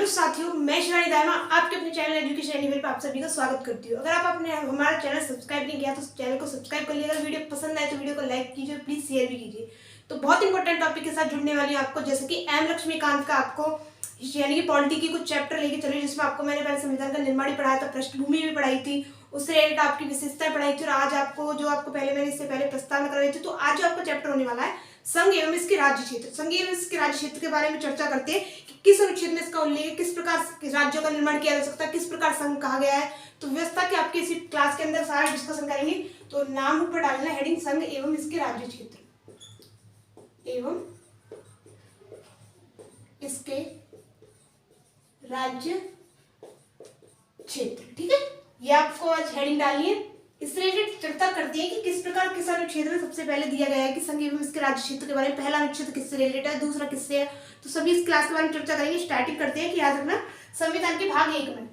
Hello साथियों, मैं शिवानी दामा आपके अपने चैनल एजुकेशन एनीवेयर पर आप सभी का स्वागत करती हूँ। अगर आप आपने हमारा चैनल सब्सक्राइब नहीं किया तो चैनल को सब्सक्राइब कर लीजिए। अगर वीडियो पसंद आए तो वीडियो को लाइक कीजिए, प्लीज शेयर भी कीजिए। तो बहुत इंपॉर्टेंट टॉपिक के साथ जुड़ने वाली हूँ आपको, जैसे कि एम लक्ष्मीकांत का आपको यानी कि पॉलिटी की कुछ चैप्टर लेके चले, जिसमें आपको मैंने पहले संविधान का निर्माण ही पढ़ाया था, पृष्ठभूमि भी पढ़ाई थी, उससे रिलेटेड आपकी विशेषताएं पढ़ाई थी। और आज आपको जो आपको पहले मैंने इससे पहले प्रस्तावना करवाई थी, तो आज जो आपका चैप्टर होने वाला है संघ एवं इसके राज्य क्षेत्र। संघ एवं इसके राज्य क्षेत्र के बारे में चर्चा करते हैं कि किस अनुच्छेद में इसका उल्लेख है, किस प्रकार राज्यों का निर्माण किया जा सकता है, किस प्रकार संघ कहा गया है। तो व्यवस्था की आपकी इसी क्लास के अंदर सारा डिस्कशन करेंगे। तो नाम ऊपर डालना है हेडिंग संघ एवं इसके राज्य क्षेत्र एवं इसके राज्य क्षेत्र, ठीक है। ये आपको आज हेडिंग डालनी है। इससे रिलेटेड चर्चा करती है कि किस प्रकार किस अनुच्छेद में सबसे पहले दिया गया है कि संघ एवं इसके राज्य क्षेत्र के बारे में। पहला अनुच्छेद किससे रिलेटेड है, दूसरा किससे है, तो सभी इस क्लास के बारे में चर्चा करेंगे। स्टार्टिंग करते हैं कि याद रखना संविधान के भाग 1 में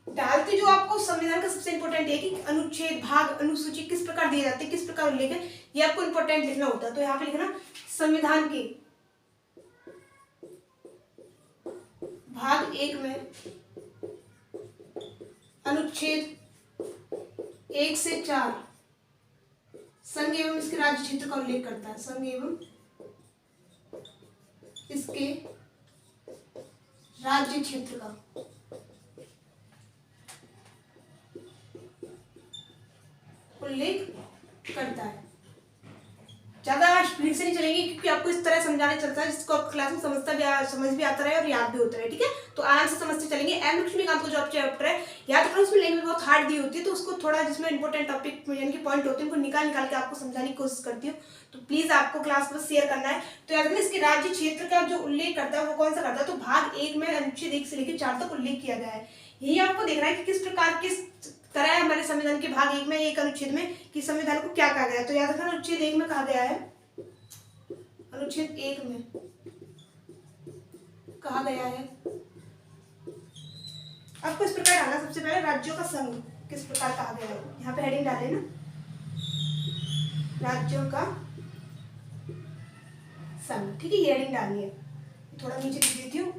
डालते जो आपको संविधान का सबसे इंपॉर्टेंट है कि अनुच्छेद, भाग, अनुसूची किस प्रकार दिए जाते हैं, किस प्रकार उल्लेख है, ये आपको इंपॉर्टेंट लिखना होता है। तो यहाँ पे लिखना संविधान के भाग 1 में अनुच्छेद 1 से 4 संघ एवं इसके राज्य क्षेत्र का उल्लेख करता है। संघ एवं इसके राज्य क्षेत्र का उल्लेख करता है। ज्यादा स्पीड से नहीं चलेंगे क्योंकि आपको इस तरह समझाने चलता है जिसको आप क्लास में समझ भी आता रहे और याद भी होता रहे, ठीक है। तो आराम से समझते चलेंगे। एम लक्ष्मीकांत को जो आप चैप्टर है याद रखना, उसमें लैंग्वेज बहुत हार्ड दी होती है, तो उसको थोड़ा जिसमें इंपॉर्टेंट टॉपिक यानी कि पॉइंट होते हैं उनको निकाल के आपको समझाने की कोशिश करती हूँ। तो प्लीज आपको क्लास में शेयर करना है। तो याद रखना इसके राज्य क्षेत्र का जो उल्लेख करता है वो कौन सा करता है, तो भाग 1 में अनुच्छेद 1 से लेकर 4 तक उल्लेख किया गया है। यही आपको देखना है कि किस प्रकार किस तरह हमारे संविधान के भाग 1 में एक अनुच्छेद में कि संविधान को क्या कहा गया है। तो याद रखना अनुच्छेद 1 में कहा गया है, अनुच्छेद 1 में कहा गया है आपको इस प्रकार डालना। सबसे पहले राज्यों का संघ किस प्रकार कहा गया है, यहाँ पे हेडिंग डाले ना, राज्यों का संघ, ठीक है। ये हेडिंग डालनी है, थोड़ा नीचे लिख देती हूँ।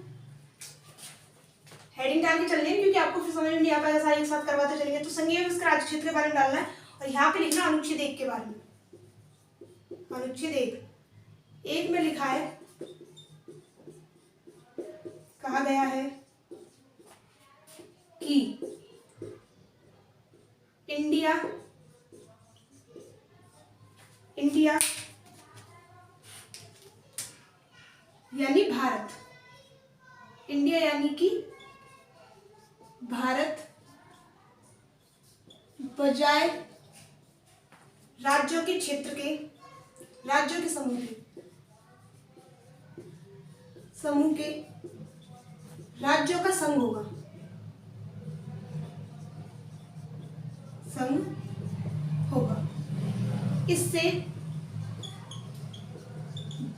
हेडिंग डाल के चलनी है क्योंकि आपको फिर समझ में नहीं आ पाएगा, सारे एक साथ करवाते चलेंगे। तो संघ एवं इसके राज्य क्षेत्र के बारे में डालना है और यहाँ पे लिखना अनुच्छेद 1 के बारे में। अनुच्छेद 1 में लिखा है, कहा गया है कि इंडिया यानी भारत, इंडिया यानी कि भारत बजाय राज्यों के क्षेत्र के, राज्यों के समूह के राज्यों का संघ होगा, संघ होगा। इससे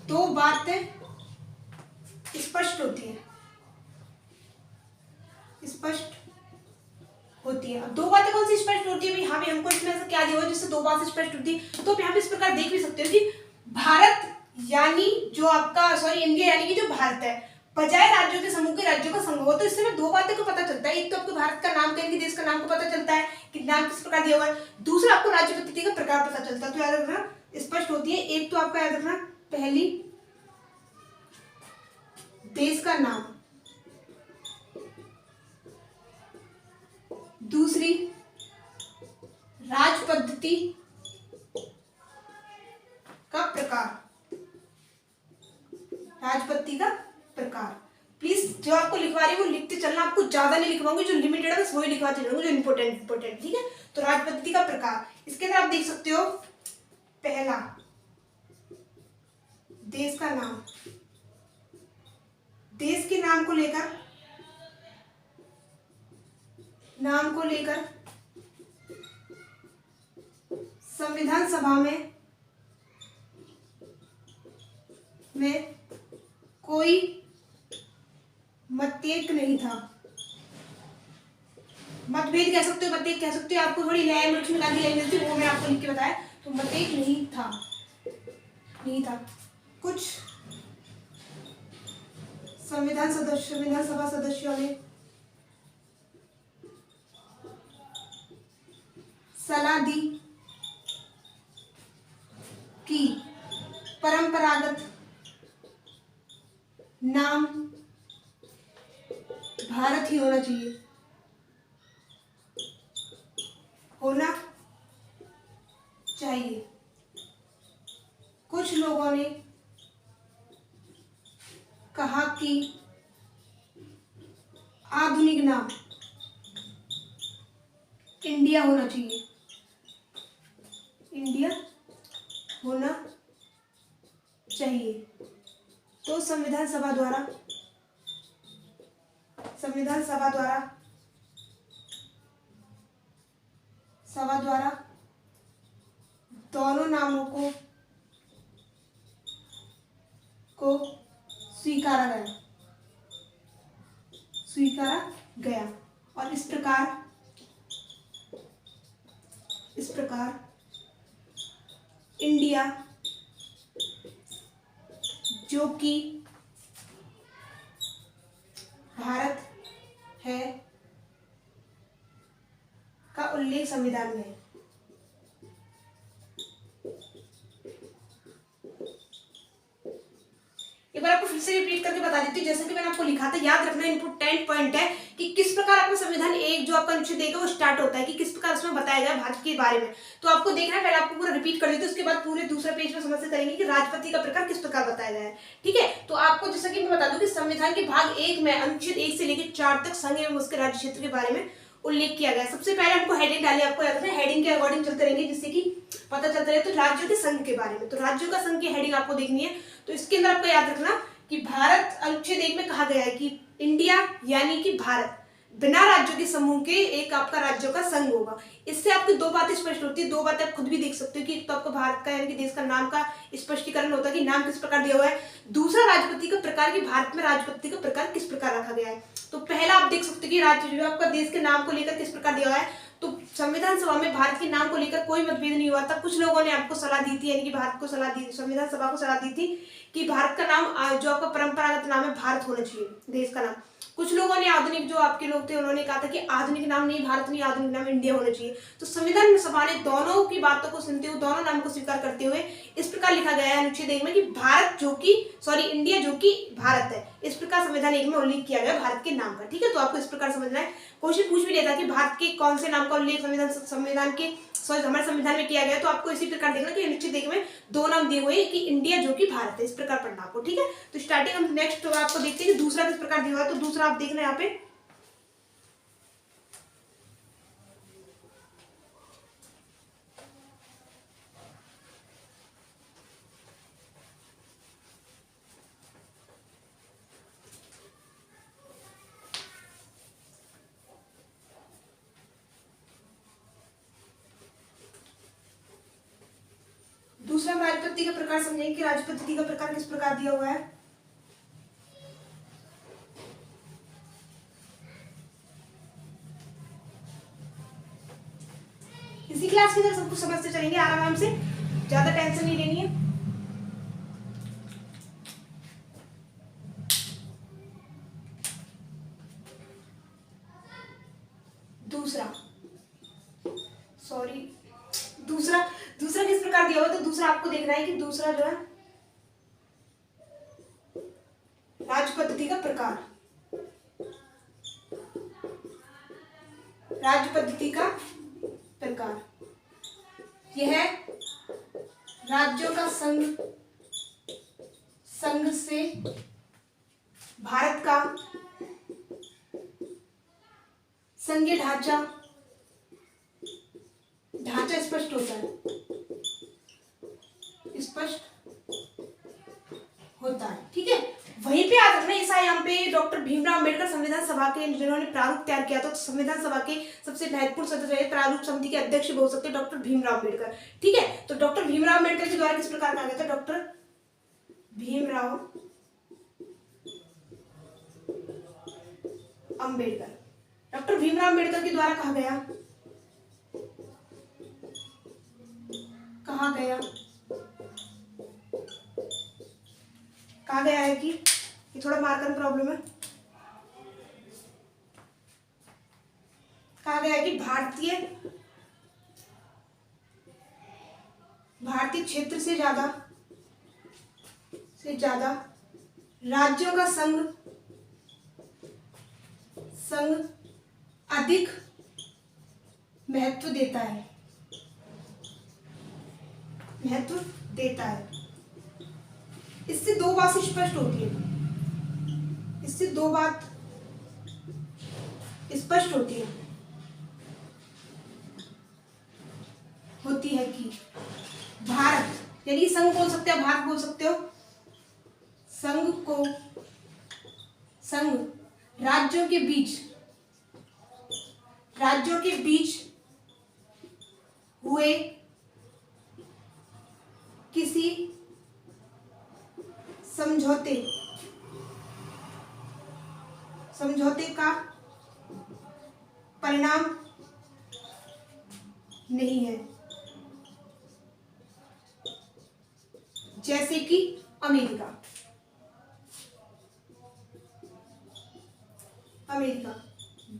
दो बातें स्पष्ट होती है, अब दो बातें कौन सी स्पष्ट होती है, यहाँ पे हमको इसमें ऐसा क्या दिया हुआ जिससे दो बातें स्पष्ट होती है। तो आप यहाँ पे इस प्रकार देख भी सकते हो कि भारत यानी जो आपका इंडिया यानी कि जो भारत है बजाय राज्यों के समूह के राज्यों का संघ हो। तो इससे दो बातें को पता चलता है। एक तो आपको भारत का नाम कहेंगे, देश का नाम को पता चलता है कि नाम किस प्रकार दिया हुआ है। दूसरा आपको राज्य पद्धति का प्रकार पता चलता है। तो याद रखना स्पष्ट होती है। एक तो आपका याद रखना पहली देश का नाम, दूसरी राज पद्धति का प्रकार, राजपद्धति का प्रकार। प्लीज जो आपको लिखवा रही है वो लिखते चलना, आपको ज्यादा नहीं लिखवाऊंगी, जो लिमिटेड है बस वही लिखवाते चलूंगी, जो इंपॉर्टेंट, ठीक है। तो राजपद्धति का प्रकार, इसके अंदर आप देख सकते हो पहला देश का नाम, देश के नाम को लेकर संविधान सभा में कोई मतभेद नहीं था। मतभेद कह सकते हो, मतभेद कह सकते हो, आपको थोड़ी लैंग्वेज में लैंग्वेज थी वो मैं आपको लिख के बताया। तो मतभेद नहीं था कुछ संविधान सभा सदस्यों ने सलाह दी कि परंपरागत नाम भारत ही होना चाहिए, होना चाहिए। कुछ लोगों ने कहा कि आधुनिक नाम इंडिया होना चाहिए, इंडिया होना चाहिए। तो संविधान सभा द्वारा दोनों नामों को स्वीकारा गया और इस प्रकार इंडिया जो कि भारत है का उल्लेख संविधान में है। एक बार आपको फिर से रिपीट करके बता देती हूँ, जैसा कि मैंने आपको लिखा था, याद रखना इम्पोर्टेंट पॉइंट है कि किस प्रकार आपका संविधान एक जो आपका अनुच्छेद देगा वो स्टार्ट होता है कि किस प्रकार उसमें बताया गया भारत के बारे में। तो आपको देखना है, पहले आपको पूरा रिपीट कर देते हैं, उसके बाद पूरे दूसरे पेज में समझ से करेंगे कि राष्ट्रपति का प्रकार किस प्रकार बताया गया है। ठीक है, तो आपको जैसा कि मैं बता दूं कि संविधान के भाग 1 में अनुच्छेद 1 से लेकर 4 तक संघ एवं उसके राज्य क्षेत्र के बारे में उल्लेख किया गया। सबसे पहले हमको हेडिंग डाली, आपको याद रखना हेडिंग के अकॉर्डिंग चलते रहेंगे जिससे कि पता चलता रहे। तो राज्यों के संघ के बारे में, तो राज्यों का संघ की हेडिंग आपको देखनी है। तो इसके अंदर आपको याद रखना कि भारत अनुच्छेद 1 में कहा गया है कि इंडिया यानी कि भारत बिना राज्यों के समूह के एक आपका राज्यों का संघ होगा। इससे आपकी दो बातें स्पष्ट होती है, दो बातें आप खुद भी देख सकते हो कि तो आपको भारत का यानी कि देश का नाम का स्पष्टीकरण होता है कि नाम किस प्रकार दिया हुआ है। दूसरा राष्ट्रपति का प्रकार कि भारत में राष्ट्रपति का प्रकार किस प्रकार रखा गया है। तो पहला आप देख सकते हो कि राज्य जो आपका देश के नाम को लेकर किस प्रकार दिया हुआ है। तो संविधान सभा में भारत के नाम को लेकर कोई मतभेद नहीं हुआ था। कुछ लोगों ने आपको सलाह दी थी, यानी कि भारत को सलाह दी, संविधान सभा को सलाह दी थी कि भारत का नाम जो आपका परंपरागत नाम है भारत होना चाहिए, देश का नाम। कुछ लोगों ने आधुनिक जो आपके लोग थे उन्होंने कहा था कि आधुनिक नाम नहीं भारत नहीं, आधुनिक नाम इंडिया होना चाहिए। तो संविधान सभा ने दोनों की बातों को सुनते हुए, दोनों नाम को स्वीकार करते हुए इस प्रकार लिखा गया है अनुच्छेद 1 में कि भारत जो कि इंडिया जो कि भारत है। इस प्रकार संविधान 1 में उल्लेख किया गया भारत के नाम का। ठीक है, तो आपको इस प्रकार समझना है। क्वेश्चन पूछ भी लेता कि भारत के कौन से नाम का उल्लेख हमारे संविधान में किया गया, तो आपको इसी प्रकार देखना कि अनुच्छेद 1 में दो नाम दिए हुए कि इंडिया जो कि भारत है, इस प्रकार पढ़ना आपको। ठीक है, तो स्टार्टिंग हम नेक्स्ट आपको देखते हैं कि दूसरा किस प्रकार दिया हुआ है। तो दूसरा आप देखना यहाँ पे, दूसरा हम राष्ट्रपति का प्रकार समझेंगे कि राष्ट्रपति का प्रकार किस प्रकार दिया हुआ है। इसी क्लास के अंदर सब कुछ समझते चलेंगे आराम से, ज्यादा टेंशन नहीं लेनी है। दूसरा किस प्रकार दिया हुआ है। तो दूसरा आपको देखना है कि दूसरा जो है राज्य पद्धति का प्रकार, राज्य पद्धति का प्रकार यह राज्यों का संघ से भारत का संघीय ढांचा स्पष्ट होता है, ठीक है। वहीं पे याद रखना ऐसा यहाँ पे डॉक्टर भीमराव अम्बेडकर संविधान सभा के जिन्होंने प्रारूप तैयार किया था। तो संविधान सभा के सबसे महत्वपूर्ण सदस्य प्रारूप समिति के अध्यक्ष भी हो सकते हैं डॉक्टर भीमराव अम्बेडकर। ठीक है, तो डॉक्टर भीमराव अम्बेडकर के द्वारा किस प्रकार कहा गया था, डॉक्टर भीमराव अम्बेडकर के द्वारा कहा गया है कि ये थोड़ा मार्कर में प्रॉब्लम है। कहा गया है कि भारतीय क्षेत्र से ज्यादा राज्यों का संघ अधिक महत्व देता है। इससे दो बात स्पष्ट होती है। होती है कि भारत, यानी संघ बोल सकते हो, भारत बोल सकते हो, संघ राज्यों के बीच हुए किसी समझौते का परिणाम नहीं है। जैसे कि अमेरिका।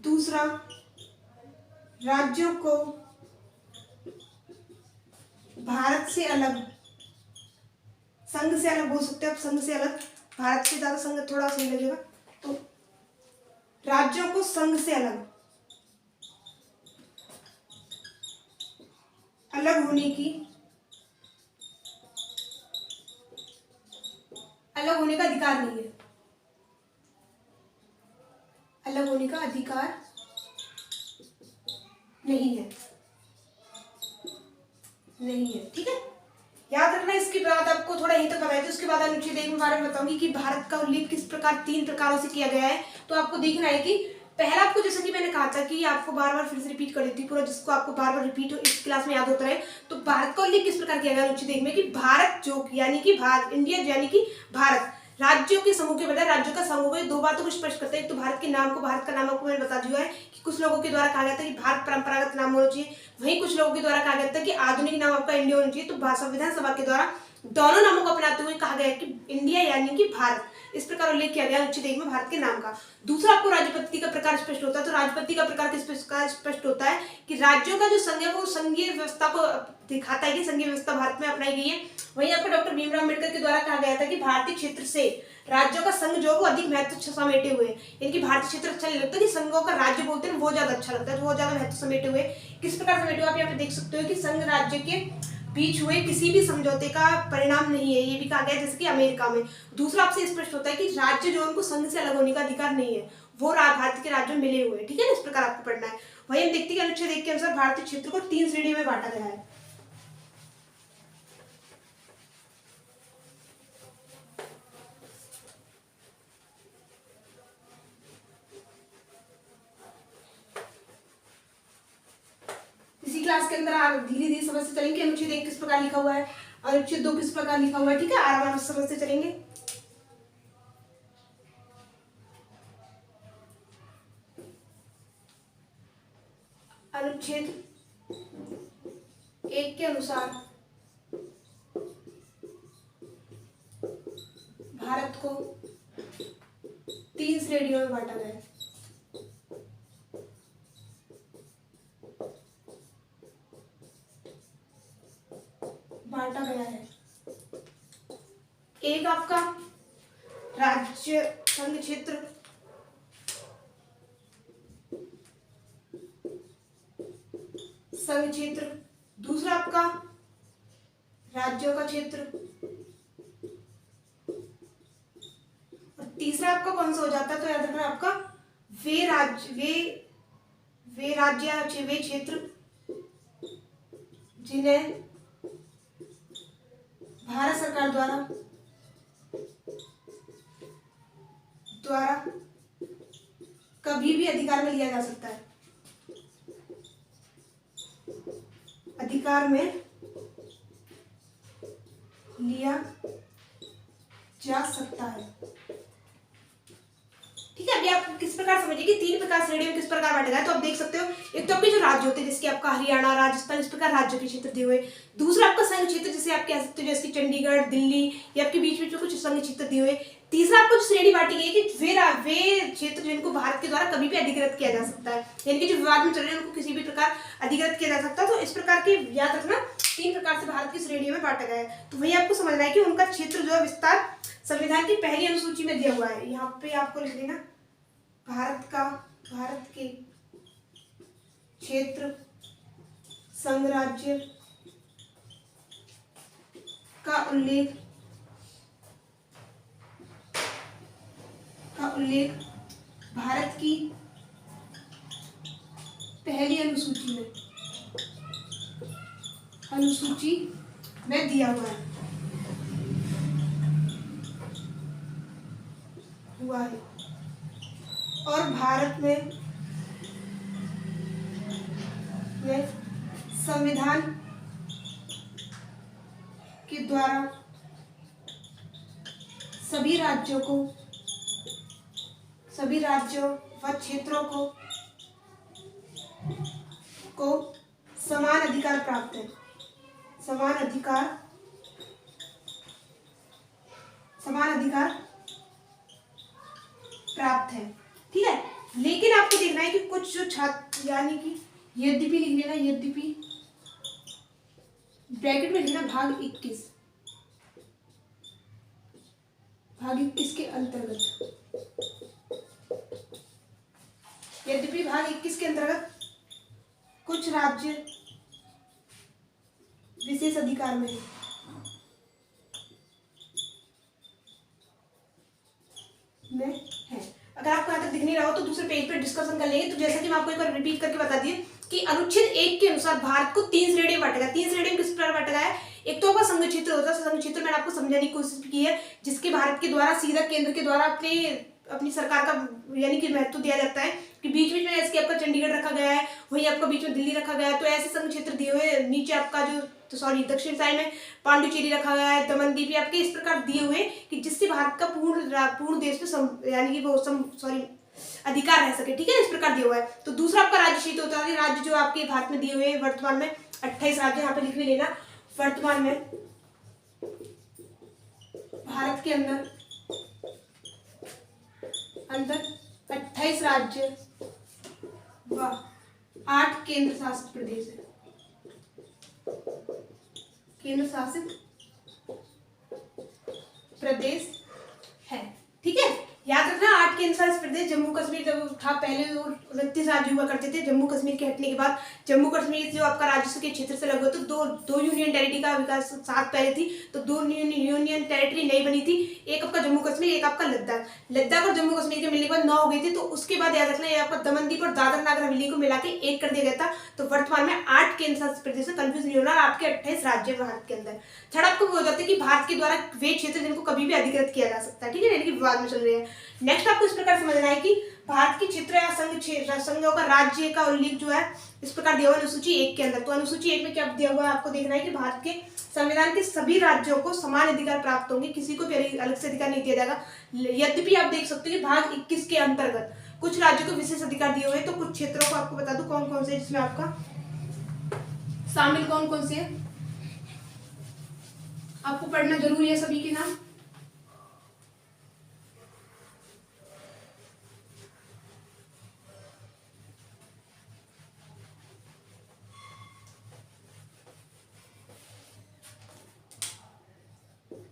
दूसरा, राज्यों को भारत से अलग, संघ से अलग बोल सकते हो आप, संघ से अलग, भारत से ज्यादा संघ थोड़ा सही लगेगा, तो राज्यों को संघ से अलग होने का अधिकार नहीं है। अलग होने का अधिकार नहीं है। ठीक है, याद रखना। इसके बाद आपको थोड़ा ही तो पता है, तो उसके बाद अनुच्छेद 1 के बारे में बताऊंगी कि भारत का उल्लेख किस प्रकार 3 प्रकारों से किया गया है। तो आपको देखना है कि पहला, आपको जैसा कि मैंने कहा था कि आपको बार बार फिर से रिपीट कर देती हूँ पूरा, जिसको आपको बार बार रिपीट हो इस क्लास में याद होता है। तो भारत का उल्लेख किस प्रकार किया गया अनुच्छेद 1 में कि भारत यानी कि इंडिया यानी कि भारत राज्यों के समूह के बजाय राज्यों का समूह है। दो बातों को स्पष्ट करते हैं। तो भारत का नाम आपको मैंने बता दिया है कि कुछ लोगों के द्वारा कहा गया था कि भारत परंपरागत नाम होना चाहिए, वहीं कुछ लोगों के द्वारा कहा गया था कि आधुनिक नाम आपका इंडिया होना चाहिए। तो संविधान सभा के द्वारा दोनों नामों को अपनाते हुए कहा गया कि इंडिया यानी कि भारत, इस प्रकार उल्लेख किया गया अनुच्छेद 1 में भारत के नाम का। दूसरा, आपको राज्यपति का प्रकार स्पष्ट होता है। तो राज्यपति का प्रकार किस प्रकार स्पष्ट होता है कि राज्यों का जो संघ है वो संघीय व्यवस्था को दिखाता है कि संघीय व्यवस्था भारत में अपनाई गई है। वहीं आपको डॉक्टर भीमराव अम्बेडकर के द्वारा कहा गया था कि भारतीय क्षेत्र से राज्यों का संघ जो वो अधिक महत्व समेटे हुए, यानी कि भारतीय क्षेत्र अच्छा नहीं लगता, कि संघों का राज्य बोलते हैं वो ज्यादा अच्छा लगता है, वो ज्यादा महत्व समेटे हुए। किस प्रकार समेटे हुए आप यहाँ पे देख सकते हो कि संघ राज्य के बीच हुए किसी भी समझौते का परिणाम नहीं है, ये भी कहा गया जैसे कि अमेरिका में। दूसरा, आपसे स्पष्ट होता है कि राज्य जो उनको संघ से अलग होने का अधिकार नहीं है, वो भारत के राज्यों में मिले हुए, ठीक है ना, इस प्रकार आपको पढ़ना है। वही हम देखते हैं अनुच्छेद 1 के अनुसार भारतीय क्षेत्र को 3 श्रेणियों में बांटा गया है। क्लास के अंदर आप धीरे धीरे समझते चलेंगे अनुच्छेद 1 किस प्रकार लिखा हुआ है, अनुच्छेद 2 किस प्रकार लिखा हुआ है, ठीक है, आराम से समझते चलेंगे। अनुच्छेद 1 के अनुसार भारत को 3 श्रेणियों में बांटा गया है। एक आपका राज्य संघ क्षेत्र, दूसरा आपका राज्यों का क्षेत्र, और तीसरा आपका कौन सा हो जाता है, तो याद रखना आपका वे क्षेत्र जिन्हें भारत सरकार द्वारा कभी भी अधिकार में लिया जा सकता है, ठीक है। अभी आप किस प्रकार समझिए कि 3 प्रकार श्रेणी में किस प्रकार बांटा गया है। तो आप देख सकते हो, एक तो आपके जो राज्य होते हैं जैसे आपका हरियाणा, राजस्थान, इस प्रकार राज्यों के क्षेत्र दिए हुए। दूसरा आपका संघ क्षेत्र, जैसे आप कह सकते हो जैसे चंडीगढ़, दिल्ली, या आपके बीच में जो कुछ संघ क्षेत्र दिए हुए। तीसरा आपको श्रेणी बांटी गई है कि वे क्षेत्र जिनको भारत के द्वारा कभी भी अधिकृत किया जा सकता है, यानी कि जो विवाद में चल रहे हैं उनको किसी भी प्रकार अधिकृत किया जा सकता है। तो इस प्रकार के याद रखना 3 प्रकार से भारत की श्रेणियों में बांटा गया है। तो वही आपको समझना है कि उनका क्षेत्र जो है विस्तार संविधान की पहली अनुसूची में दिया हुआ है। यहाँ पे आपको लिख देना भारत के क्षेत्र संघ राज्य का उल्लेख भारत की पहली अनुसूची में दिया हुआ है और भारत में संविधान के द्वारा सभी राज्यों व क्षेत्रों को समान अधिकार प्राप्त है। समान अधिकार प्राप्त है, ठीक है। लेकिन आपको देखना है कि कुछ जो छात्र, यानी कि यद्यपि लिख लेना, यद्यपि ब्रैकेट में लिखना भाग 21 के अंतर्गत, यद्यपि भाग 21 के अंतर्गत कुछ राज्य विशेष अधिकार में है। अगर आपको यहाँ तक दिख नहीं रहा हो तो दूसरे पेज पे डिस्कशन कर लेंगे। तो जैसा कि मैं आपको एक बार रिपीट करके बता दिए कि अनुच्छेद 1 के अनुसार भारत को 3 श्रेणियों में बांटा गया। 3 श्रेणियों में किस प्रकार बांटा गया है? एक तो आपका संघ क्षेत्र होता है। संघ क्षेत्र मैंने आपको समझाने की कोशिश की है, जिसके भारत के द्वारा सीधा केंद्र के द्वारा अपनी सरकार का यानी कि महत्व दिया जाता है कि बीच बीच में ऐसे आपका चंडीगढ़ रखा गया है, वहीं आपका बीच में दिल्ली रखा गया है। तो ऐसे संघ क्षेत्र दिए हुए, नीचे आपका दक्षिण साइड में पांडुचेरी रखा गया है, दमनदीप आपके इस प्रकार दिए हुए कि जिससे भारत का पूर्ण देश पे यानी कि वो अधिकार रह सके, ठीक है। इस प्रकार दिया हुआ है। तो दूसरा आपका राज्य क्षेत्र होता है। राज्य जो आपके भारत में दिए हुए हैं वर्तमान में 28 राज्य, यहाँ पे लिख भी लेना। वर्तमान में भारत के अंदर 28 राज्य व 8 केंद्र शासित प्रदेश है। केंद्र शासित प्रदेश है, ठीक है। याद रखना 8 केंद्र शासित प्रदेश, जम्मू कश्मीर जब था पहले 29 राज्य हुआ करते थे। जम्मू कश्मीर के हटने के बाद जम्मू कश्मीर जो आपका राज्य के क्षेत्र से लगभग तो दो यूनियन टेरिटरी का विकास साथ पहले थी, तो 2 यूनियन टेरिटरी नहीं बनी थी। एक आपका जम्मू कश्मीर, एक आपका लद्दाख और जम्मू कश्मीर के मिलने के बाद 9 हो गई थी। तो उसके बाद याद रखना ये आपका दमनदीप और दादर नगर हवेली को मिला के 1 कर दिया गया था। तो वर्तमान में 8 केंद्र शासित प्रदेश है, कंफ्यूज नहीं होना। आपके 28 राज्य भारत के अंदर। थर्ड आपको हो जाता है कि भारत के द्वारा वे क्षेत्र जिनको कभी भी अधिकृत किया जा सकता है, ठीक है, यानी कि विवाद में चल रहे हैं। नेक्स्ट आपको इस प्रकार समझना है कि भारत के क्षेत्र या संघों का राज्य का उल्लेख जो है इस प्रकार दिया हुआ है अनुसूची 1 के अंदर। तो अनुसूची 1 में क्या दिया हुआ है आपको देखना है कि भारत के संविधान के सभी राज्यों को समान अधिकार प्राप्त होंगे, किसी को भी अलग से अधिकार नहीं दिया जाएगा। यद्यपि आप देख सकते हो कि भाग 21 के अंतर्गत कुछ राज्यों को विशेष अधिकार दिए हुए हैं। तो कुछ क्षेत्रों को आपको बता दूं कौन कौन से, जिसमें आपका शामिल कौन कौन से है, आपको पढ़ना जरूरी है सभी के नाम।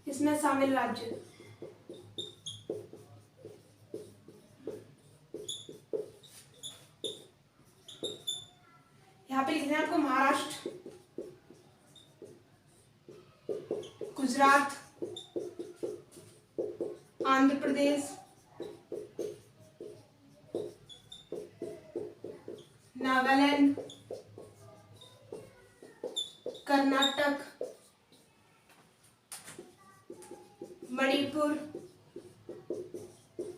इसमें शामिल राज्य यहाँ पे लिखना है आपको महाराष्ट्र, गुजरात, आंध्र प्रदेश, नागालैंड, कर्नाटक, मणिपुर,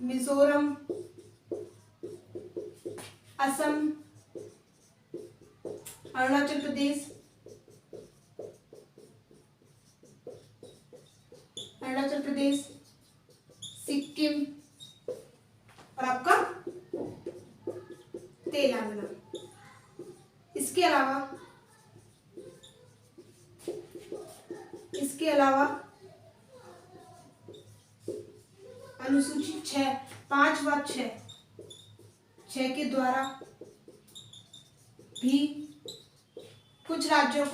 मिजोरम, असम, अरुणाचल प्रदेश, सिक्किम और आपका तेलंगाना। इसके अलावा अनुसूची 6 5 व 6 के द्वारा भी कुछ राज्यों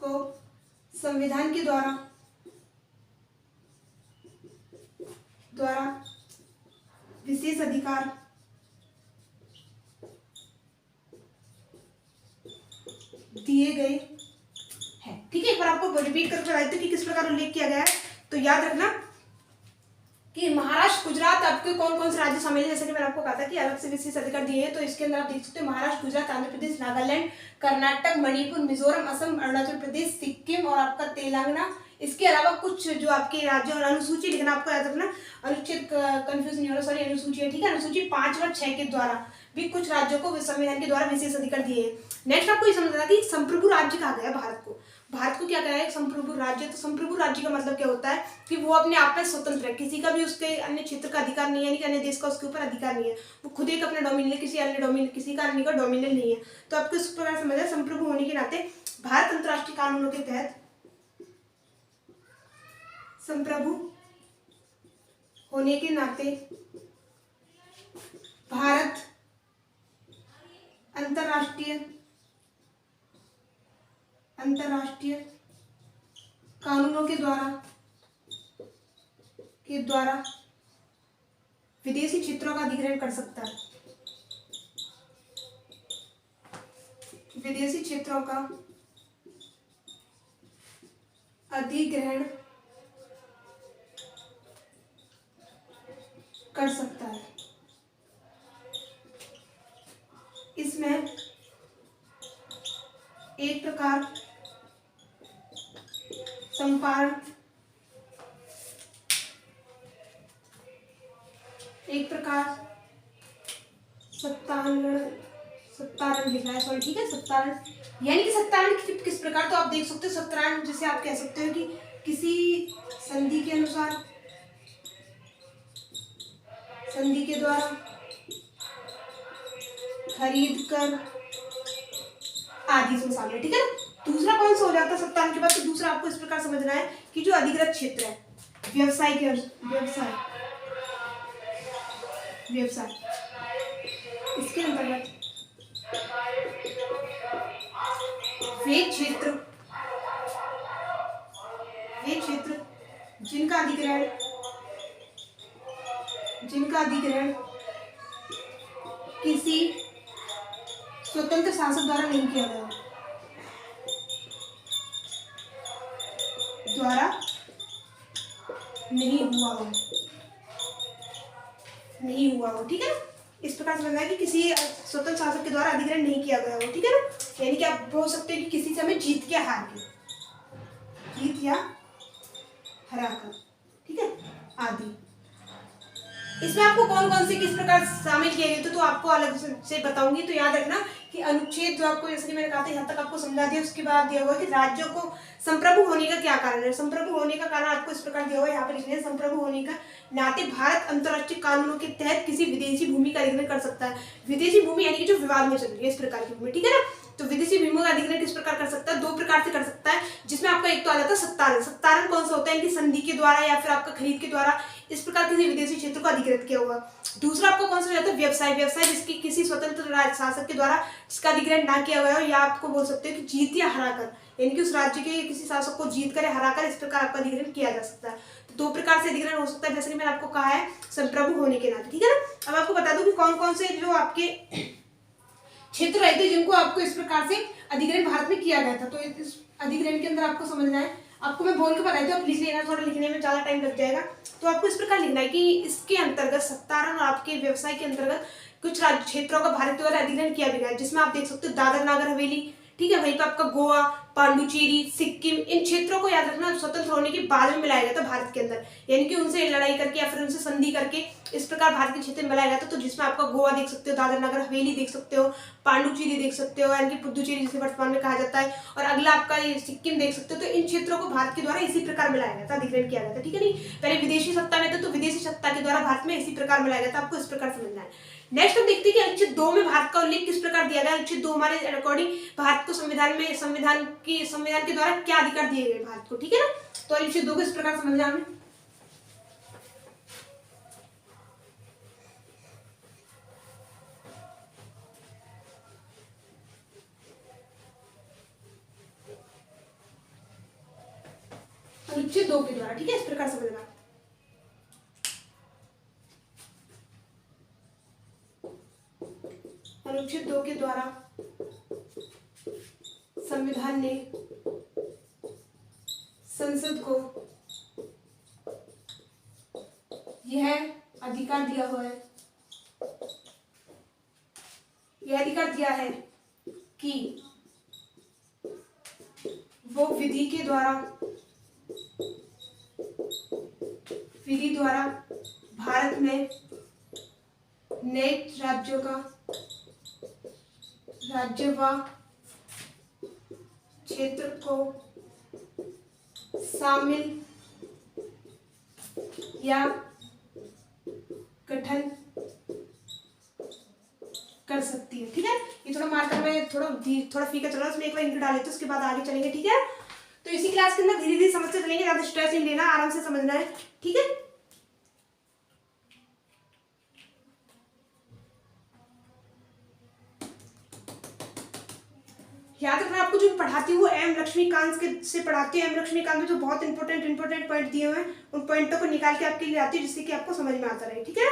को संविधान के द्वारा विशेष अधिकार दिए गए हैं। ठीक है, एक बार आपको रिपीट करके बता देते हैं कि किस प्रकार उल्लेख किया गया है। तो याद रखना कि महाराष्ट्र, गुजरात, आपके कौन कौन से राज्य शामिल है। जैसे कि मैंने आपको कहा था कि अलग से विशेष अधिकार दिए हैं, तो इसके अंदर आप देख सकते हो महाराष्ट्र, गुजरात, आंध्र प्रदेश, नागालैंड, कर्नाटक, मणिपुर, मिजोरम, असम, अरुणाचल प्रदेश, सिक्किम और आपका तेलंगाना। इसके अलावा कुछ जो आपके राज्य और अनुसूची लिखना आपको याद रखना, अनुच्छेद कंफ्यूज नहीं होना, सॉरी अनुसूची है। ठीक है, अनुसूची 5 व 6 के द्वारा भी कुछ राज्यों को संविधान के द्वारा विशेष अधिकार दिए हैं। नेक्स्ट आपको ये समझना कि संप्रभु राज्य कहा गया है भारत को। भारत को क्या कहा है, संप्रभु राज्य। तो संप्रभु राज्य का मतलब क्या होता है कि वो अपने आप में स्वतंत्र है, किसी का भी उसके अन्य क्षेत्र का अधिकार नहीं है, यानी कि अन्य देश का उसके ऊपर अधिकार नहीं है, वो खुद एक अपना डोमिनियन है, किसी का अन्य का डोमिनियन नहीं है। तो आपको इस प्रकार समझना, संप्रभु होने के नाते भारत अंतर्राष्ट्रीय कानूनों के तहत, संप्रभु होने के नाते भारत अंतर्राष्ट्रीय कानूनों के द्वारा विदेशी क्षेत्रों का अधिग्रहण कर सकता है। विदेशी क्षेत्रों का अधिग्रहण कर सकता है। इसमें एक प्रकार संपारण, एक प्रकार सत्तारण लिखा है, सॉरी ठीक है, सत्तारण यानी कि सत्तारण किस प्रकार, तो आप देख सकते हो सत्तारण जैसे आप कह सकते हो कि किसी संधि के अनुसार, संधि के द्वारा खरीद कर आदि से शामिल है। ठीक है ना। दूसरा कौन सा हो जाता है सत्तावन के बाद, तो दूसरा आपको इस प्रकार समझना है कि जो अधिकृत क्षेत्र है, व्यवसाय इसके अंतर्गत वे क्षेत्र जिनका अधिग्रहण किसी स्वतंत्र शासक द्वारा नहीं किया गया, नहीं हुआ हो। ठीक है ना। इस प्रकार समझना है कि किसी स्वतंत्र शासक के द्वारा अधिग्रहण नहीं किया गया हो। ठीक है ना। यानी कि आप बोल सकते हो कि किसी से हमें जीत या हरा कर, ठीक है, आदि। इसमें आपको कौन कौन से किस प्रकार शामिल किए गए तो आपको अलग से बताऊंगी। तो याद रखना कि अनुच्छेद जो आपको, जैसे कि मैंने कहा था, यहाँ तक आपको समझा दिया। उसके बाद दिया हुआ कि राज्यों को संप्रभु होने का क्या कारण है। संप्रभु होने का कारण आपको इस प्रकार दिया हुआ है, यहाँ पर लिखने हैं, संप्रभु होने का नाते भारत अंतर्राष्ट्रीय कानूनों के तहत किसी विदेशी भूमि का अधिग्रहण कर सकता है। विदेशी भूमि यानी कि जो विवाद में चल रही है, इस प्रकार की भूमि। ठीक है ना। तो विदेशी भूमि का अधिग्रहण किस प्रकार कर सकता है, दो प्रकार से कर सकता है, जिसमें आपका एक तो आ जाता है सत्तारण। सत्तारण कौन सा होता है कि संधि के द्वारा या फिर आपका खरीद के द्वारा इस प्रकार किसी विदेशी क्षेत्र को अधिकृत किया हुआ। दूसरा आपको कौन सा जाता है व्यवसाय जिसकी किसी स्वतंत्र राज्य शासक के द्वारा जिसका अधिग्रहण ना किया हुआ है, या आपको बोल सकते हो कि जीत या हराकर, यानी कि उस राज्य के किसी शासक को जीत कर हराकर इस प्रकार आपका अधिग्रहण किया जा सकता है। तो दो प्रकार से अधिग्रहण हो सकता है, जैसे कि मैंने आपको कहा है, संप्रभु होने के नाते। ठीक है ना। अब आपको बता दूं कि कौन कौन से जो आपके क्षेत्र रहते हैं जिनको आपको इस प्रकार से अधिग्रहण भारत में किया गया था। तो इस अधिग्रहण के अंदर आपको समझना है, आपको मैं बोल के बताई थी, आप लिख लेना, थोड़ा लिखने में ज्यादा टाइम लग जाएगा। तो आपको इस प्रकार लिखना है कि इसके अंतर्गत सत्तारण और आपके व्यवसाय के अंतर्गत कुछ राज्य क्षेत्रों का भारत द्वारा अधिग्रहण किया गया है, जिसमें आप देख सकते हो दादर नागर हवेली, ठीक है, वहीं पर आपका गोवा, पांडुचेरी, सिक्किम, इन क्षेत्रों को याद रखना स्वतंत्र होने के बाद में मिलाया गया था भारत के अंदर, यानी कि उनसे लड़ाई करके या फिर उनसे संधि करके इस प्रकार भारत के क्षेत्र में मिलाया गया था। तो जिसमें आपका गोवा देख सकते हो, दादर नगर हवेली देख सकते हो, पांडुचेरी देख सकते हो, यानी कि पुदुचेरी जिसे वर्तमान में कहा जाता है, और अगला आपका ये सिक्किम देख सकते हो। तो इन क्षेत्रों को भारत के द्वारा इसी प्रकार मिलाया गया था, अधिग्रहण किया गया था। ठीक है, नहीं पहले विदेशी सत्ता में थे, तो विदेशी सत्ता के द्वारा भारत में इसी प्रकार मिलाया गया था। आपको इस प्रकार समझना है। नेक्स्ट हम देखते हैं कि अनुच्छेद 2 में भारत का उल्लेख किस प्रकार दिया गया। अनुच्छेद 2 हमारे अकॉर्डिंग भारत को संविधान कि संविधान के द्वारा क्या अधिकार दिए गए भारत को, ठीक है ना। तो अनुच्छेद 2 को इस प्रकार समझना हमें। अनुच्छेद 2 के द्वारा, ठीक है, इस प्रकार समझना। अनुच्छेद 2 के द्वारा संविधान ने संसद को यह अधिकार दिया हुआ है, यह अधिकार दिया है कि वो विधि द्वारा भारत में नए राज्यों का राज्य व क्षेत्र को शामिल या गठन कर सकती है, ठीक है। ये थोड़ा मार्कर में थोड़ा फीका चल रहा है, उसमें एक बार इंक डाले तो उसके बाद आगे चलेंगे, ठीक है। तो इसी क्लास के अंदर धीरे धीरे समझते चलेंगे, ज्यादा स्ट्रेस नहीं लेना, आराम से समझना है, ठीक है। याद रखना, आपको जो पढ़ाती हूँ एम लक्ष्मीकांत से पढ़ाती हूँ। एम लक्ष्मीकांत में जो बहुत इंपॉर्टेंट पॉइंट दिए हुए हैं, उन पॉइंटों को निकाल के आपके लिए आती है, जिससे कि आपको समझ में आता रहे, ठीक है।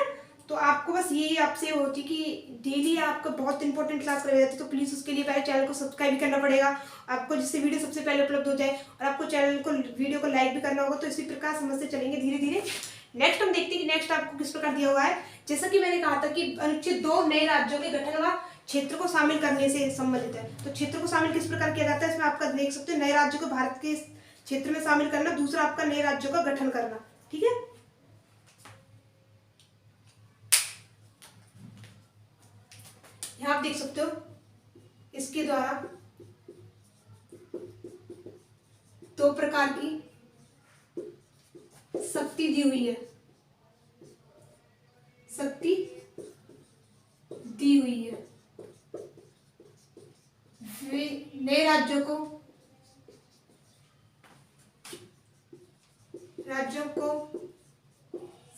तो आपको बस यही आपसे होती कि डेली आपको बहुत इंपॉर्टेंट क्लास करवाई जाती है, तो प्लीज़ उसके लिए पहले चैनल को सब्सक्राइब भी करना पड़ेगा आपको, जिससे वीडियो सबसे पहले उपलब्ध हो जाए, और आपको वीडियो को लाइक भी करना होगा। तो इसी प्रकार समझते चलेंगे धीरे धीरे। नेक्स्ट हम देखते हैं कि नेक्स्ट आपको किस प्रकार दिया हुआ है। जैसा कि मैंने कहा था कि अनुच्छेद 2 नए राज्यों के गठन व क्षेत्र को शामिल करने से संबंधित है। तो क्षेत्र को शामिल किस प्रकार किया जाता है, इसमें आपका देख सकते हैं, नए राज्यों को भारत के क्षेत्र में शामिल करना, दूसरा आपका नए राज्यों का गठन करना, ठीक है। यहां आप देख सकते हो, इसके द्वारा 2 प्रकार की शक्ति दी हुई है, शक्ति दी हुई है। नए राज्यों को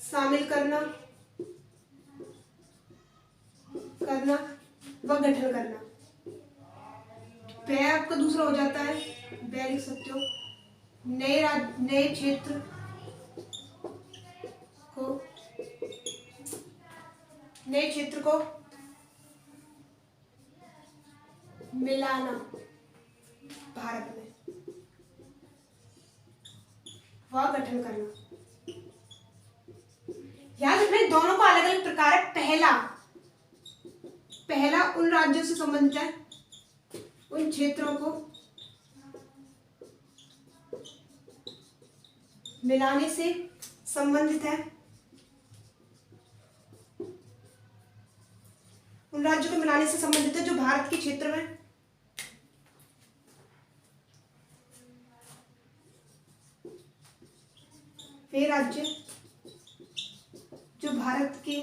शामिल करना व गठन करना। वह आपका दूसरा हो जाता है, वह लिख सकते हो, नए क्षेत्र को मिलाना भारत में व गठन करना। याद रखना, दोनों का अलग अलग प्रकार है। पहला उन राज्यों से संबंधित है, उन क्षेत्रों को मिलाने से संबंधित है, उन राज्यों को मिलाने से संबंधित है जो भारत के क्षेत्र में वे राज्य जो भारत के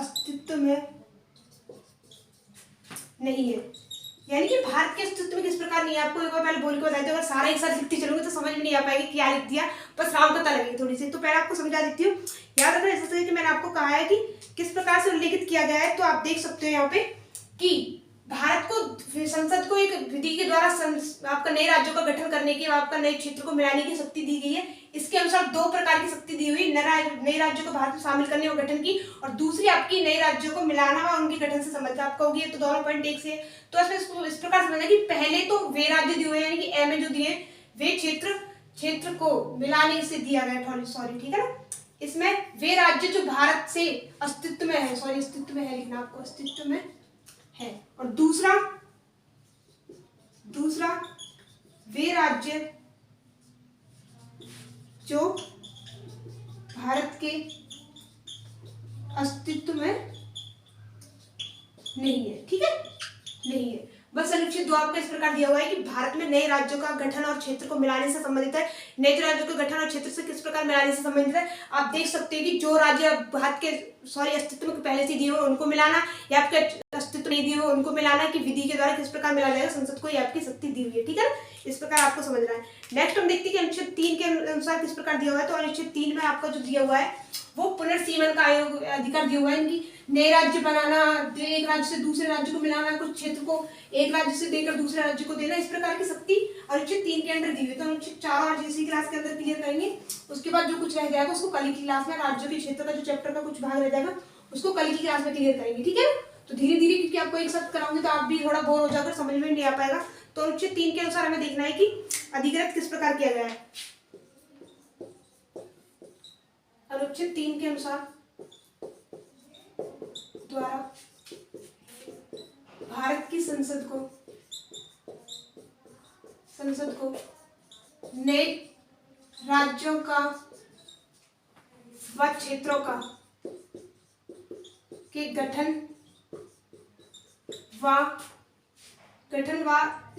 अस्तित्व में नहीं है। यानी कि भारत के अस्तित्व में किस प्रकार नहीं है, आपको एक बार पहले बोल के बताई थी। अगर सारा एक साथ लिखते चलोगे तो समझ में नहीं आ पाएगी क्या लिख दिया, बस राम कथा लगेगी थोड़ी सी। तो पहले आपको समझा देती हूँ। याद रखना, जैसे कि मैंने आपको कहा है कि किस प्रकार से उल्लेखित किया गया है। तो आप देख सकते हो यहाँ पे कि भारत को संसद को एक विधि के द्वारा आपका नए राज्यों का गठन करने की, आपका नए क्षेत्र को मिलाने की शक्ति दी गई है। इसके अनुसार 2 प्रकार की शक्ति दी हुई, नए राज्यों को भारत में शामिल करने और गठन की, और दूसरी आपकी नए राज्यों को मिलाना व उनके गठन से संबंधित आपका होगी। तो दोनों पॉइंट एक से। तो इसमें इस प्रकार समझना कि पहले तो वे राज्य दिए हुए हैं, यानी कि ए में जो दिए वे क्षेत्र को मिलाने से दिया गया, सॉरी, ठीक है ना। इसमें वे राज्य जो भारत से अस्तित्व में है, सॉरी अस्तित्व में है लिखना आपको, अस्तित्व में है, और दूसरा वे राज्य जो भारत के अस्तित्व में नहीं है, ठीक है, नहीं है। बस अनुच्छेद 2 आपका इस प्रकार दिया हुआ है कि भारत में नए राज्यों का गठन और क्षेत्र को मिलाने से संबंधित है। नए राज्यों के गठन और क्षेत्र से किस प्रकार मिलाने से संबंधित है। आप देख सकते हैं कि जो राज्य भारत के अस्तित्व के पहले से दिए हुए उनको मिलाना, या आपके अस्तित्व नहीं दिए हुए उनको मिलाना, कि विधि के द्वारा किस प्रकार मिला जाएगा, संसद को ये आपकी शक्ति दी हुई है। ठीक है, इस प्रकार आपको समझना है। नेक्स्ट हम देखते हैं कि अनुच्छेद 3 के अनुसार किस प्रकार दिया हुआ है। तो अनुच्छेद 3 में आपका जो दिया हुआ है वो पुनर्सीमन का आयोग अधिकार दिया हुआ है, इनकी नए राज्य बनाना, एक राज्य से दूसरे राज्य को मिलाना, कुछ क्षेत्र को एक राज्य से देकर दूसरे राज्य को देना, इस प्रकार की शक्ति अनुच्छेद 3 के अंदर दी हुई है। तो अनुच्छेद 4 और इसी क्लास के अंदर क्लियर करेंगे। उसके बाद जो कुछ रह जाएगा उसको कल की क्लास में, राज्यों के क्षेत्र का जो चैप्टर का कुछ भाग रह जाएगा उसको कल की क्लास में क्लियर करेंगे। ठीक है, तो धीरे धीरे, क्योंकि आपको एक साथ कराऊंगी तो आप भी थोड़ा बोर हो जाकर समझ में नहीं आ पाएगा। तो अनुच्छेद 3 के अनुसार हमें देखना है कि अधिकृत किस प्रकार किया गया है। अनुच्छेद 3 के अनुसार द्वारा भारत की संसद को नए राज्यों का व क्षेत्रों का के गठन व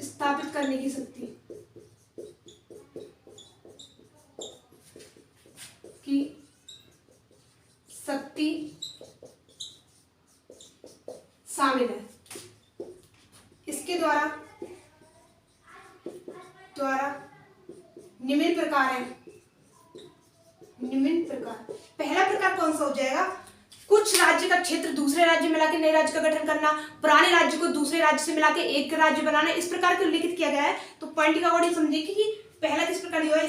स्थापित करने की शक्ति शामिल है। इसके द्वारा निम्न प्रकार है। पहला प्रकार कौन सा हो जाएगा, कुछ राज्य का क्षेत्र दूसरे राज्य में मिलाकर नए राज्य का गठन करना, पुराने राज्य को दूसरे राज्य से मिलाकर एक राज्य बनाना, इस प्रकार के उल्लेखित किया गया है। तो पॉइंट का अकॉर्डिंग समझिए कि पहला किस प्रकार दिया है।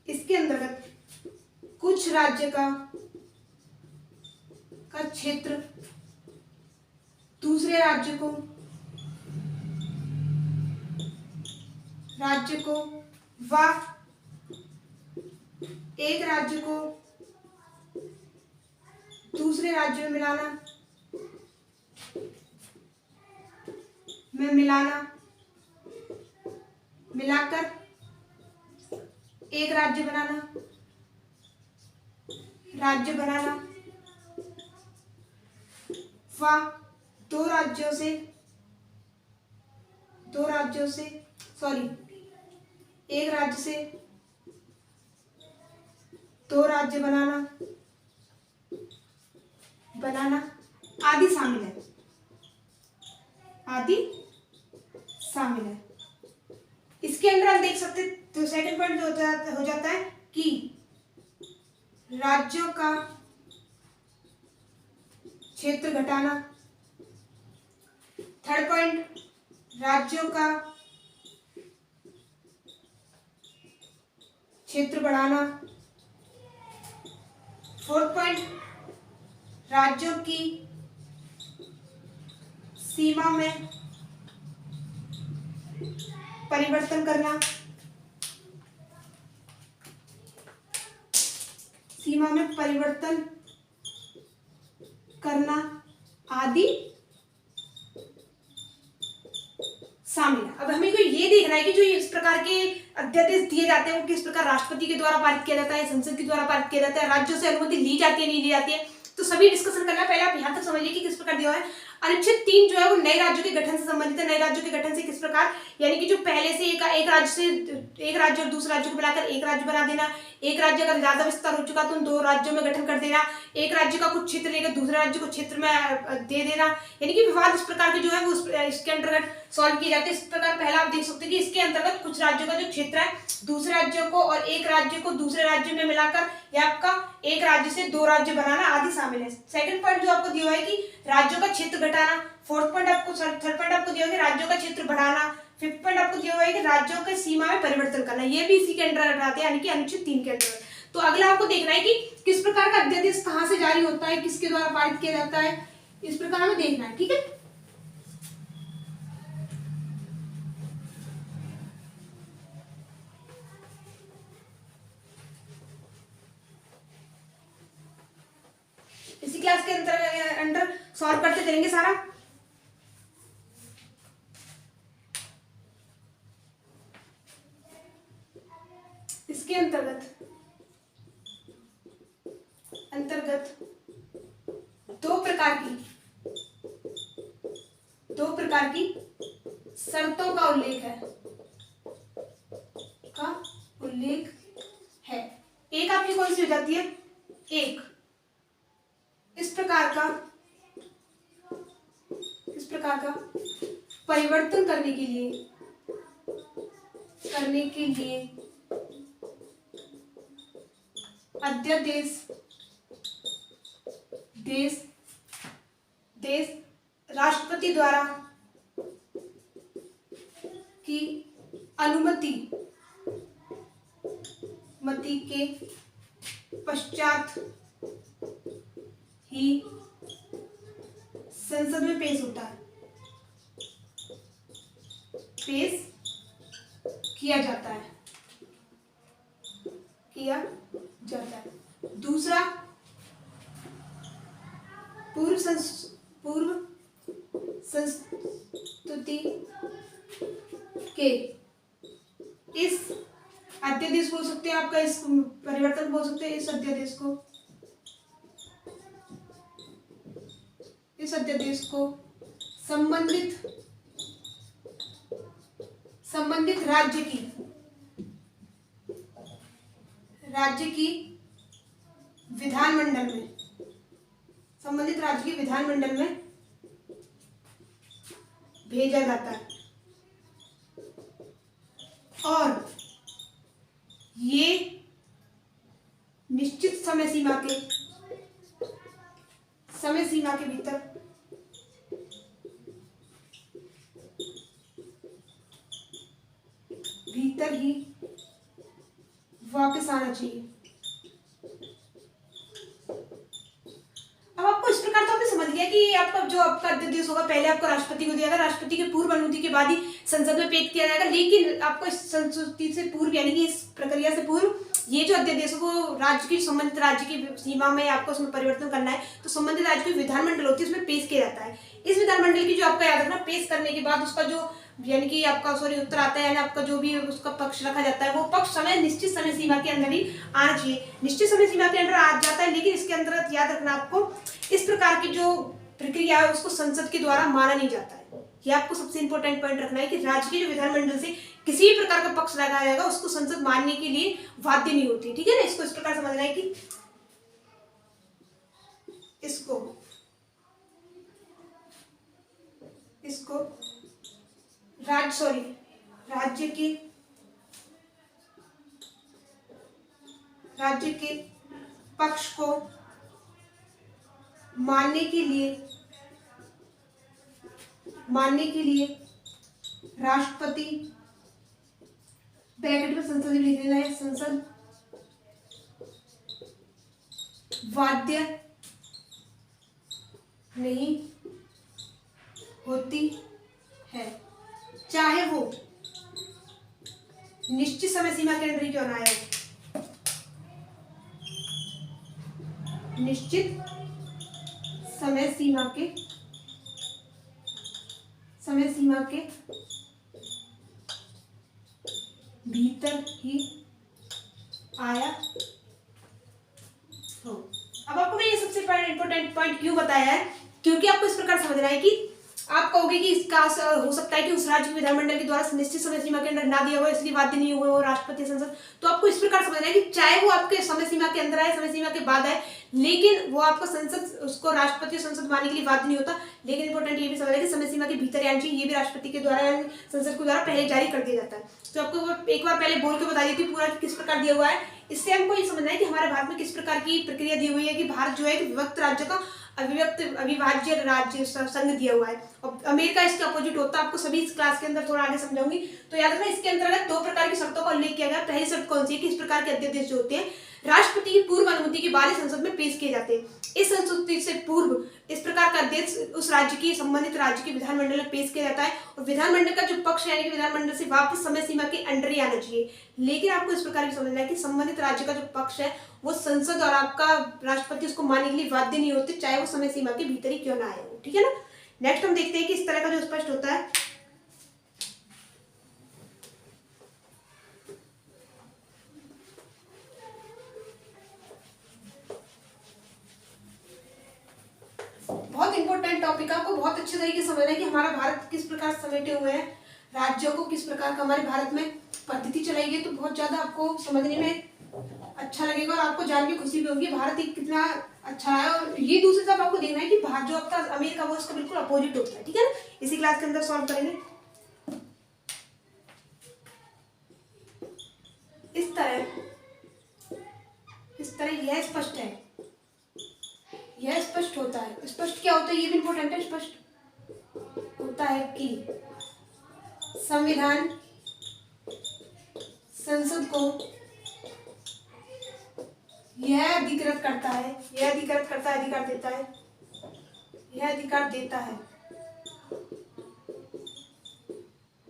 इसके अंतर्गत कुछ राज्य का क्षेत्र दूसरे राज्य को व एक राज्य को दूसरे राज्य में मिलाकर एक राज्य बनाना व एक राज्य से दो राज्य बनाना आदि शामिल है। इसके अंदर हम देख सकते हैं, तो सेकंड पॉइंट जो हो जाता है कि राज्यों का क्षेत्र घटाना। थर्ड पॉइंट, राज्यों का क्षेत्र बढ़ाना। फोर्थ पॉइंट, राज्यों की सीमा में परिवर्तन करना आदि शामिल है। अब हमें को ये देखना है कि जो इस प्रकार के अध्यादेश दिए जाते हैं वो किस प्रकार राष्ट्रपति के द्वारा पारित किया जाता है, संसद के द्वारा पारित किया जाता है, राज्यों से अनुमति ली जाती है नहीं ली जाती है, तो सभी डिस्कशन करना। पहले आप यहाँ तक समझिए कि किस प्रकार दिया हुआ है। अनुच्छेद 3 जो है वो नए राज्यों के गठन से संबंधित है। नए राज्यों के गठन से किस प्रकार, यानी कि जो पहले से एक राज्य और दूसरे राज्य को मिलाकर एक राज्य बना देना, एक राज्य अगर ज्यादा विस्तार हो चुका तो उन दो राज्यों में गठन कर देना, एक राज्य का कुछ क्षेत्र लेकर दूसरे राज्य को क्षेत्र में दे देना, यानी कि विवाद इस प्रकार के जो है वो इसके अंतर्गत सॉल्व किए जाते हैं। इस प्रकार पहला आप देख सकते हैं कि इसके अंतर्गत कुछ राज्यों का जो क्षेत्र है दूसरे राज्यों को और एक राज्य को दूसरे राज्य में मिलाकर या आपका एक राज्य से दो राज्य बनाना आदि शामिल है। सेकंड पॉइंट जो आपको दिया हुआ है कि राज्यों का क्षेत्र घटाना। फोर्थ पॉइंट आपको, थर्ड पॉइंट आपको दिया हुआ है राज्यों का क्षेत्र बढ़ाना। फिफ्थ पॉइंट आपको दिया हुआ है कि राज्यों की सीमा में परिवर्तन करना, ये भी इसी के अंदर आते हैं, यानी कि अनुच्छेद 3 के अंदर। तो अगला आपको देखना है कि किस प्रकार का अध्यादेश कहां से जारी होता है, किसके द्वारा पारित किया जाता है, इस प्रकार हमें देखना है। ठीक है, इसी क्लास के अंदर सॉल्व करते चलेंगे सारा। इसके अंतर्गत दो प्रकार की शर्तों का उल्लेख है। एक आपकी कौन सी हो जाती है? एक इस प्रकार का परिवर्तन करने के लिए अध्यादेश राष्ट्रपति द्वारा की अनुमति के पश्चात ही संसद में पेश किया जाता है। दूसरा, पूर्व संस्तुति के इस अध्यादेश बोल सकते हैं, आपका इस परिवर्तन बोल सकते हैं, इस अध्यादेश को संबंधित राज्य की विधानमंडल में भेजा जाता है और ये निश्चित समय सीमा के भीतर ही वापस आना चाहिए। अब आपको इस प्रकार तो आपने समझ लिया कि आपका जो आपका अध्यादेश होगा पहले आपको राष्ट्रपति को दिया जाएगा, राष्ट्रपति के पूर्व अनुमति के बाद ही संसद में पेश किया जाएगा। लेकिन आपको इस संस्तुति से पूर्व यानी कि इस प्रक्रिया से पूर्व ये जो अध्यादेश है वो संबंधित राज्य की सीमा में आपको उसमें परिवर्तन करना है, तो संबंधित राज्य की विधानमंडल होती है उसमें पेश किया जाता है। इस विधानमंडल की जो आपका याद रखना, पेश करने के बाद उसका जो यानी कि आपका उत्तर आता है, यानी आपका जो भी उसका पक्ष रखा जाता है वो पक्ष निश्चित समय सीमा के अंदर ही आना चाहिए। निश्चित समय सीमा के अंदर आ जाता है, लेकिन इसके अंदर याद रखना आपको इस प्रकार की जो प्रक्रिया है उसको संसद के द्वारा माना नहीं जाता है। ये आपको सबसे इंपॉर्टेंट पॉइंट रखना है कि राज्य के जो विधानमंडल से किसी भी प्रकार का पक्ष रखा जाएगा उसको संसद मानने के लिए बाध्य नहीं होती। ठीक है ना, इसको इस प्रकार समझना है कि इसको राज्य के पक्ष को मानने के लिए राष्ट्रपति ब्रैकेट में संसद लिख देना है, संसद बाध्य नहीं होती है, चाहे वो निश्चित समय सीमा के अंदर ही क्यों ना आए। निश्चित समय सीमा के भीतर ही आया हो। अब आपको मैं ये सबसे इंपॉर्टेंट पॉइंट क्यों बताया है, क्योंकि आपको इस प्रकार समझना है कि आप कहोगे कि इसका हो सकता है कि उस राज्य के विधानमंडल के द्वारा निश्चित समय सीमा के अंदर ना दिया हुआ इसलिए बाध्य नहीं हुए वो राष्ट्रपति संसद। तो आपको इस प्रकार समझना है कि चाहे वो आपके समय सीमा के अंदर आए, समय सीमा के बाद आए, लेकिन वो आपको संसद उसको राष्ट्रपति संसद मानने के लिए बाध्य नहीं होता। लेकिन इंपॉर्टेंट ये भी समझना है कि समय सीमा के भीतर आनी चाहिए, ये भी राष्ट्रपति के द्वारा संसद के द्वारा पहले जारी कर दिया जाता है। तो आपको एक बार पहले बोल के बता देती पूरा किस प्रकार दिया हुआ है। इससे हमको ये समझना है कि हमारे भारत में किस प्रकार की प्रक्रिया दी हुई है कि भारत जो है विभक्त राज्य का अविभाज्य राज्य संघ दिया हुआ है और अमेरिका इसके अपोजिट होता है। आपको सभी इस क्लास के अंदर थोड़ा आगे समझाऊंगी। तो याद रखना इसके अंतर्गत दो प्रकार की शर्तों का उल्लेख किया गया। पहली शर्त कौन सी है कि इस प्रकार के अध्यादेश जो होते हैं राष्ट्रपति की पूर्व अनुमति के बाद संसद में पेश किए जाते हैं। इस संस्तुति से पूर्व इस प्रकार का अध्यादेश उस राज्य की संबंधित राज्य के विधानमंडल में पेश किया जाता है और विधानमंडल का जो पक्ष यानी कि विधानमंडल से वापस समय सीमा के अंडर ही आना चाहिए। लेकिन आपको इस प्रकार की समझना है कि संबंधित राज्य का जो पक्ष है वो संसद और आपका राष्ट्रपति उसको मानने के लिए बाध्य नहीं होते, चाहे वो समय सीमा के भीतर ही क्यों ना आए हो। ठीक है ना। नेक्स्ट हम देखते हैं कि इस तरह का जो स्पष्ट होता है। भारत किस प्रकार समेटे हुए हैं, राज्यों को किस प्रकार का हमारे भारत में पद्धति चलाई गई, तो बहुत ज्यादा आपको समझने में अच्छा लगेगा और आपको जान के खुशी भी होगी भारत एक कितना अच्छा है। और ये दूसरी तरफ आपको देखना है कि भारत जो आपका अमेरिका वो उसका बिल्कुल अपोजिट होता है, ठीक है ना। इसी क्लास के अंदर सॉल्व करेंगे। इस तरह यह स्पष्ट है, यह स्पष्ट होता है। स्पष्ट क्या होता है, ये भी इंपॉर्टेंट है। स्पष्ट होता है कि संविधान संसद को यह अधिकृत करता है, यह अधिकृत करता है, अधिकार देता है, यह अधिकार देता है,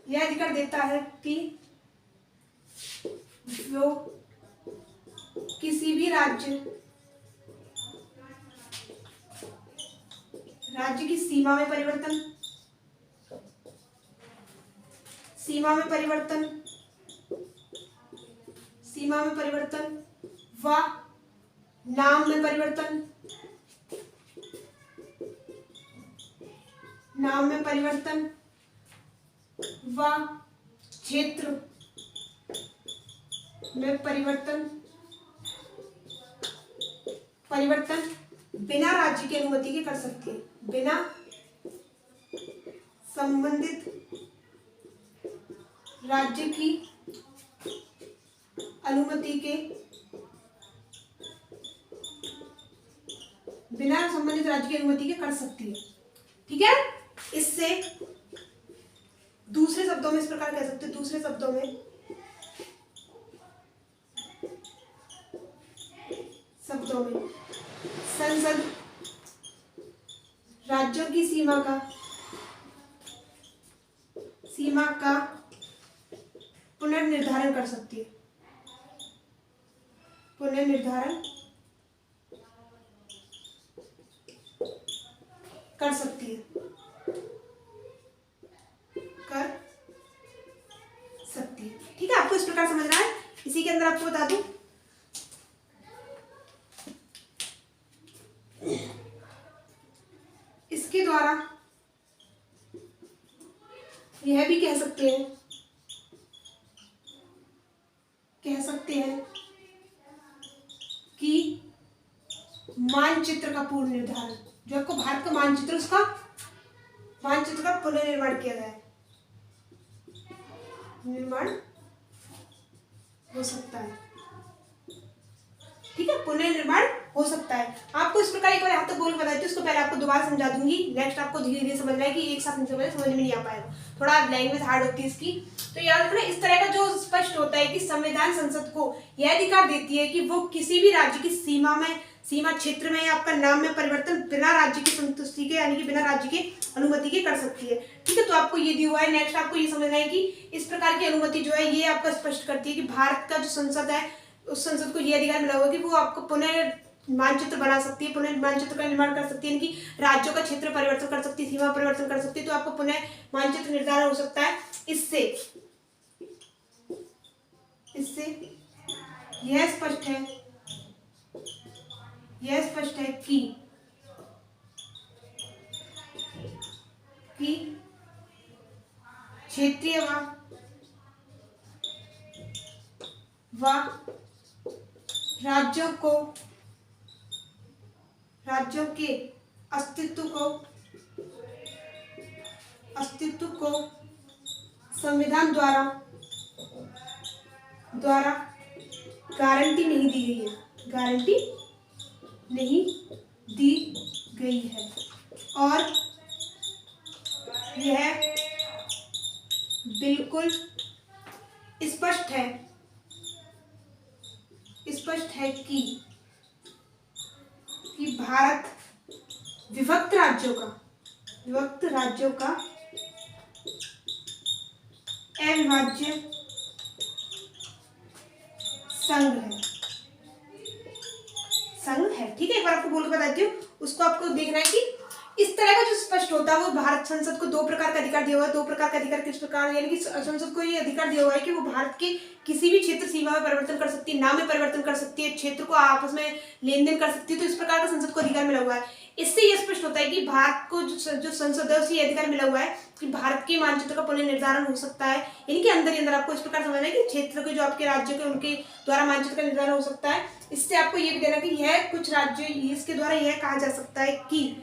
यह अधिकार देता है कि जो किसी भी राज्य की सीमा में परिवर्तन व नाम में परिवर्तन व क्षेत्र में परिवर्तन बिना राज्य की अनुमति के कर सकती है, बिना संबंधित राज्य की अनुमति के कर सकती है, ठीक है। इससे दूसरे शब्दों में इस प्रकार कह सकते हैं, दूसरे शब्दों में संसद राज्यों की सीमा का पुनर्निर्धारण कर सकती है, ठीक है। आपको इस प्रकार समझना है। इसी के अंदर आपको बता दूं, इसके द्वारा यह भी कह सकते हैं कि मानचित्र का पूर्ण निर्धारण, जो आपको भारत का मानचित्र, उसका मानचित्र का पुनर्निर्माण किया जाए, निर्माण हो सकता है, ठीक है। पुनर्निर्माण हो सकता है। आपको इस प्रकार एक बार यहाँ तक बोल बताई थी, उसको पहले आपको दोबारा समझा दूंगी। नेक्स्ट आपको धीरे धीरे समझना है कि एक साथ समझ में नहीं आ पाएगा, थोड़ा लैंग्वेज हार्ड होती है इसकी। तो याद रखना, इस तरह का जो स्पष्ट होता है कि संविधान संसद को यह अधिकार देती है कि वो किसी भी राज्य की सीमा क्षेत्र में या आपका नाम में परिवर्तन बिना राज्य की संतुष्टि के, यानी कि बिना राज्य के अनुमति के कर सकती है, ठीक है। तो आपको ये दिया हुआ है। नेक्स्ट आपको ये समझना है कि इस प्रकार की अनुमति जो है ये आपका स्पष्ट करती है कि भारत का जो संसद है, उस संसद को ये अधिकार मिला हुआ है कि वो आपको पुनः मानचित्र बना सकती है, पुनः मानचित्र का निर्माण कर सकती है, यानी कि राज्यों का क्षेत्र परिवर्तन कर सकती है, सीमा परिवर्तन कर सकती है। तो आपको पुनः मानचित्र निर्धारण हो सकता है। इससे यह स्पष्ट है कि क्षेत्रीय व राज्यों के अस्तित्व को संविधान द्वारा गारंटी नहीं दी गई है और यह बिल्कुल स्पष्ट है कि भारत विभक्त राज्यों का अविभाज्य संघ है, ठीक है। एक बार आपको बोल के बताती हूँ, उसको आपको देखना है कि इस तरह का जो स्पष्ट होता है वो भारत संसद को 2 प्रकार का अधिकार दिया हुआ है। 2 प्रकार का अधिकार किस प्रकार, यानी कि संसद को ये अधिकार दिया हुआ है कि वो भारत के किसी भी क्षेत्र सीमा में परिवर्तन कर सकती है, नाम में परिवर्तन कर सकती है, क्षेत्र को आपस में लेन देन कर सकती है। तो इस प्रकार का संसद को अधिकार मिला हुआ है। इससे यह स्पष्ट होता है कि भारत को जो संसद है उसे अधिकार मिला हुआ है कि भारत के मानचित्र का पुनः निर्धारण हो सकता है, यानी कि अंदर ही अंदर आपको इस प्रकार समझना है कि क्षेत्र के जो आपके राज्य के उनके द्वारा मानचित्र का निर्धारण हो सकता है। इससे आपको ये भी देना कि यह कुछ राज्य इसके द्वारा यह कहा जा सकता है कि